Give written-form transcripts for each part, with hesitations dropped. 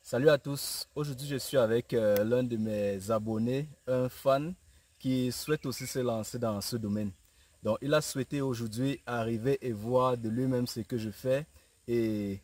Salut à tous, aujourd'hui je suis avec l'un de mes abonnés, un fan qui souhaite aussi se lancer dans ce domaine. Donc il a souhaité aujourd'hui arriver et voir de lui-même ce que je fais, et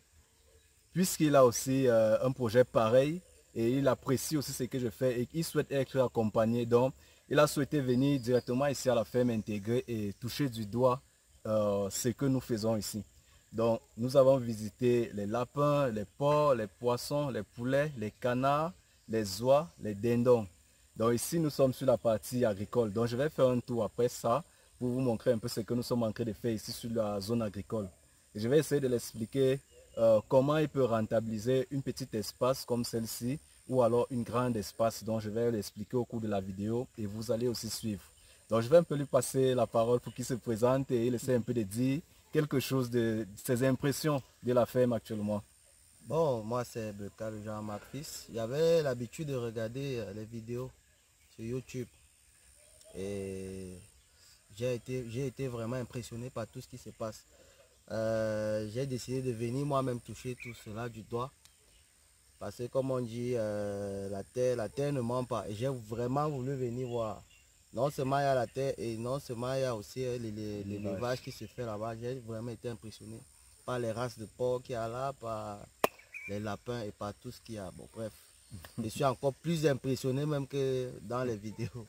puisqu'il a aussi un projet pareil et il apprécie aussi ce que je fais et il souhaite être accompagné, donc il a souhaité venir directement ici à la ferme intégrée et toucher du doigt ce que nous faisons ici. Donc nous avons visité les lapins, les porcs, les poissons, les poulets, les canards, les oies, les dindons. Donc ici nous sommes sur la partie agricole. Donc je vais faire un tour après ça pour vous montrer un peu ce que nous sommes en train de faire ici sur la zone agricole. Et je vais essayer de l'expliquer comment il peut rentabiliser une petite espace comme celle-ci ou alors une grande espace, dont je vais l'expliquer au cours de la vidéo et vous allez aussi suivre. Donc je vais un peu lui passer la parole pour qu'il se présente et il essaie un peu de dire quelque chose de ses impressions de la ferme actuellement. Bon, moi c'est Beka, Jean-Marc Fils. J'avais l'habitude de regarder les vidéos sur YouTube et j'ai été vraiment impressionné par tout ce qui se passe. J'ai décidé de venir moi-même toucher tout cela du doigt parce que comme on dit, la terre ne ment pas. Et j'ai vraiment voulu venir voir. Non seulement il y a la terre et non seulement il y a aussi l'élevage qui se fait là-bas. J'ai vraiment été impressionné par les races de porc qu'il y a là, par les lapins et par tout ce qu'il y a. Bon, bref, je suis encore plus impressionné même que dans les vidéos.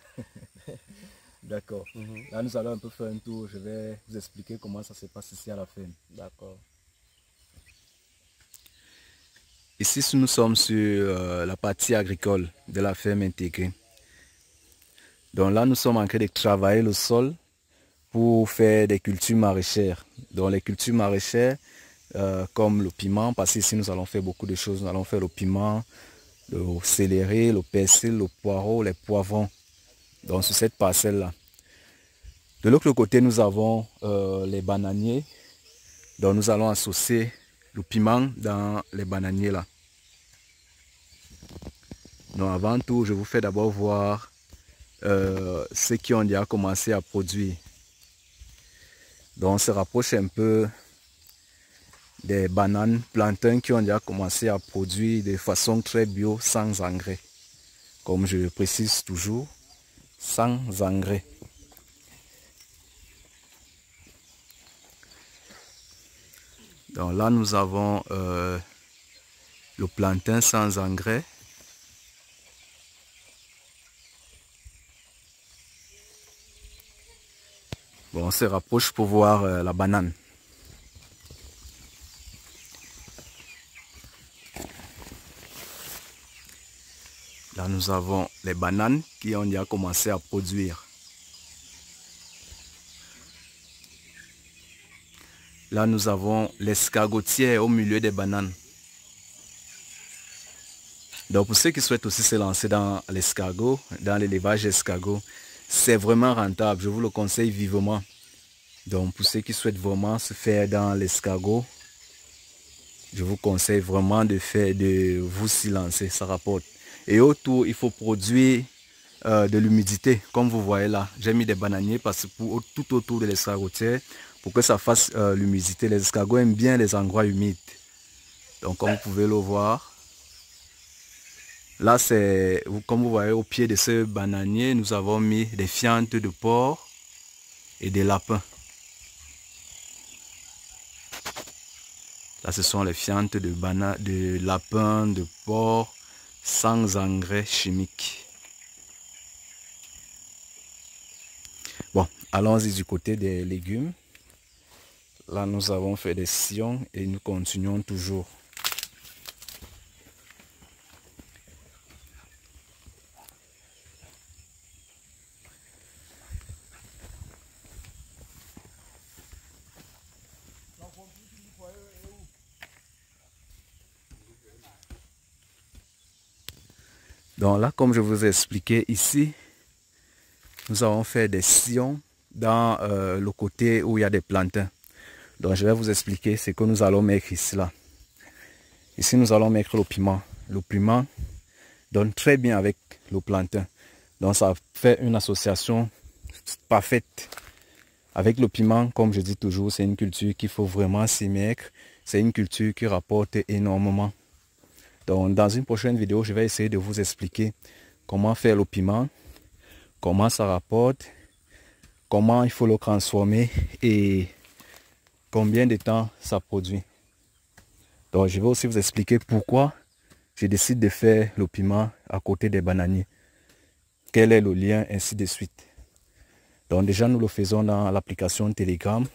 D'accord. Là, nous allons un peu faire un tour. Je vais vous expliquer comment ça se passe ici à la ferme. D'accord. Ici, nous sommes sur la partie agricole de la ferme intégrée. Donc là, nous sommes en train de travailler le sol pour faire des cultures maraîchères. Donc les cultures maraîchères, comme le piment, parce qu'ici nous allons faire beaucoup de choses. Nous allons faire le piment, le céleri, le persil, le poireau, les poivrons. Donc sur cette parcelle-là. De l'autre côté, nous avons les bananiers. Donc nous allons associer le piment dans les bananiers là. Donc avant tout, je vous fais d'abord voir ceux qui ont déjà commencé à produire. Donc on se rapproche un peu des bananes, plantains qui ont déjà commencé à produire de façon très bio, sans engrais. Comme je le précise toujours, sans engrais. Donc là nous avons le plantain sans engrais. Bon, on se rapproche pour voir la banane. Là, nous avons les bananes qui ont déjà commencé à produire. Là, nous avons l'escargotier au milieu des bananes. Donc, pour ceux qui souhaitent aussi se lancer dans l'escargot, dans l'élevage d'escargot, c'est vraiment rentable. Je vous le conseille vivement. Donc, pour ceux qui souhaitent vraiment se faire dans l'escargot, je vous conseille vraiment de vous s'y lancer. Ça rapporte. Et autour, il faut produire de l'humidité. Comme vous voyez là, j'ai mis des bananiers parce que tout autour de l'escargotière, pour que ça fasse l'humidité. Les escargots aiment bien les endroits humides. Donc comme vous pouvez le voir, là c'est, comme vous voyez au pied de ce bananier, nous avons mis des fientes de porc et des lapins. Là ce sont les fientes de lapins, de porc, sans engrais chimiques. Bon, allons-y du côté des légumes. Là, nous avons fait des sillons et nous continuons toujours. Donc là, comme je vous ai expliqué ici, nous avons fait des sillons dans le côté où il y a des plantains. Donc je vais vous expliquer ce que nous allons mettre ici là. Ici nous allons mettre le piment. Le piment donne très bien avec le plantain. Donc ça fait une association parfaite. Avec le piment, comme je dis toujours, c'est une culture qu'il faut vraiment s'y mettre. C'est une culture qui rapporte énormément. Donc dans une prochaine vidéo, je vais essayer de vous expliquer comment faire le piment, comment ça rapporte, comment il faut le transformer et combien de temps ça produit. Donc je vais aussi vous expliquer pourquoi je décide de faire le piment à côté des bananiers. Quel est le lien, ainsi de suite. Donc déjà nous le faisons dans l'application Telegram.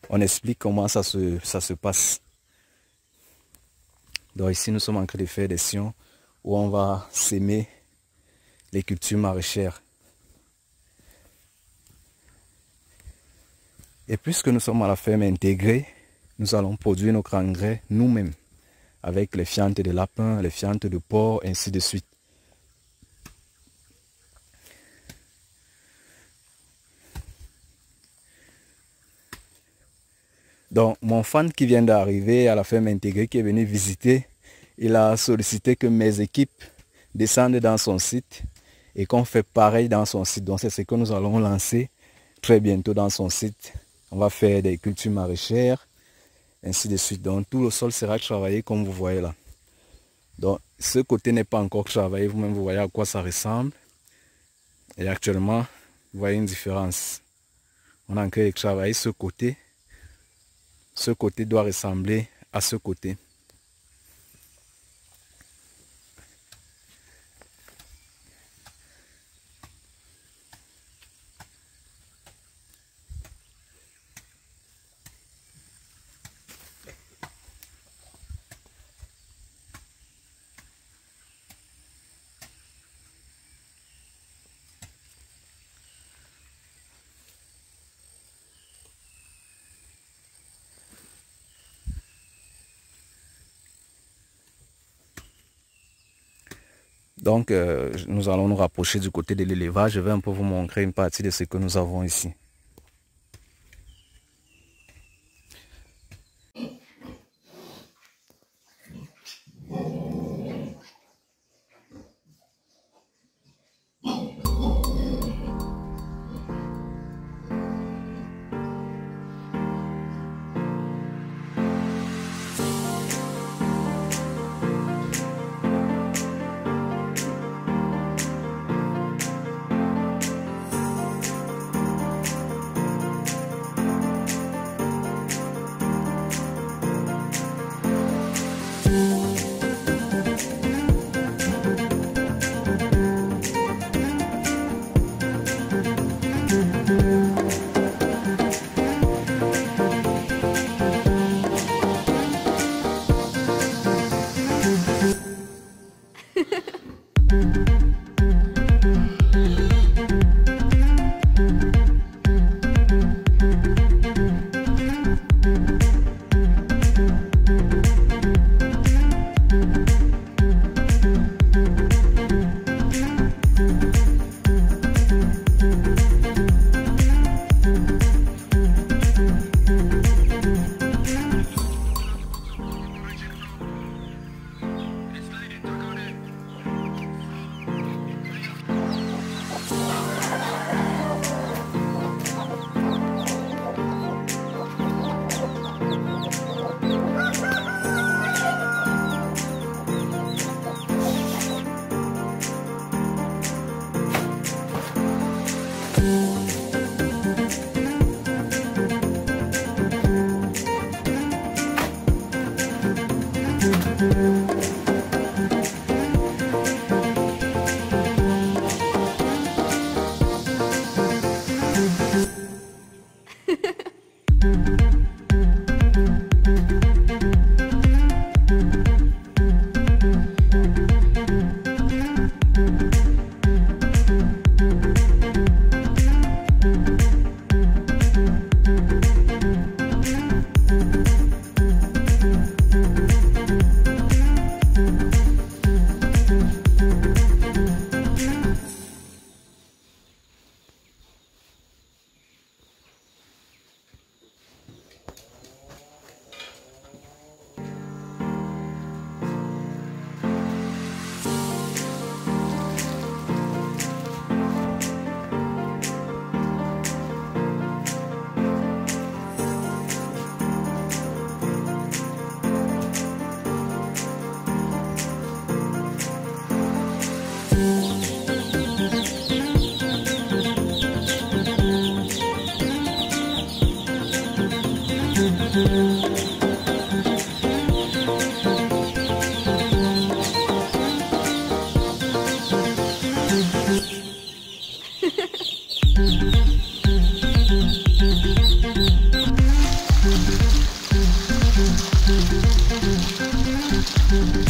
On explique comment ça se passe. Donc ici nous sommes en train de faire des sillons où on va s'aimer les cultures maraîchères. Et puisque nous sommes à la ferme intégrée, nous allons produire nos engrais nous-mêmes avec les fientes de lapin, les fientes de porc, ainsi de suite. Donc mon fan qui vient d'arriver à la ferme intégrée, qui est venu visiter, il a sollicité que mes équipes descendent dans son site et qu'on fait pareil dans son site. Donc c'est ce que nous allons lancer très bientôt dans son site. On va faire des cultures maraîchères, ainsi de suite. Donc tout le sol sera travaillé comme vous voyez là. Donc ce côté n'est pas encore travaillé, vous-même vous voyez à quoi ça ressemble. Et actuellement, vous voyez une différence. On a en train de travailler ce côté. Ce côté doit ressembler à ce côté. Donc, nous allons nous rapprocher du côté de l'élevage. Je vais un peu vous montrer une partie de ce que nous avons ici. Merci.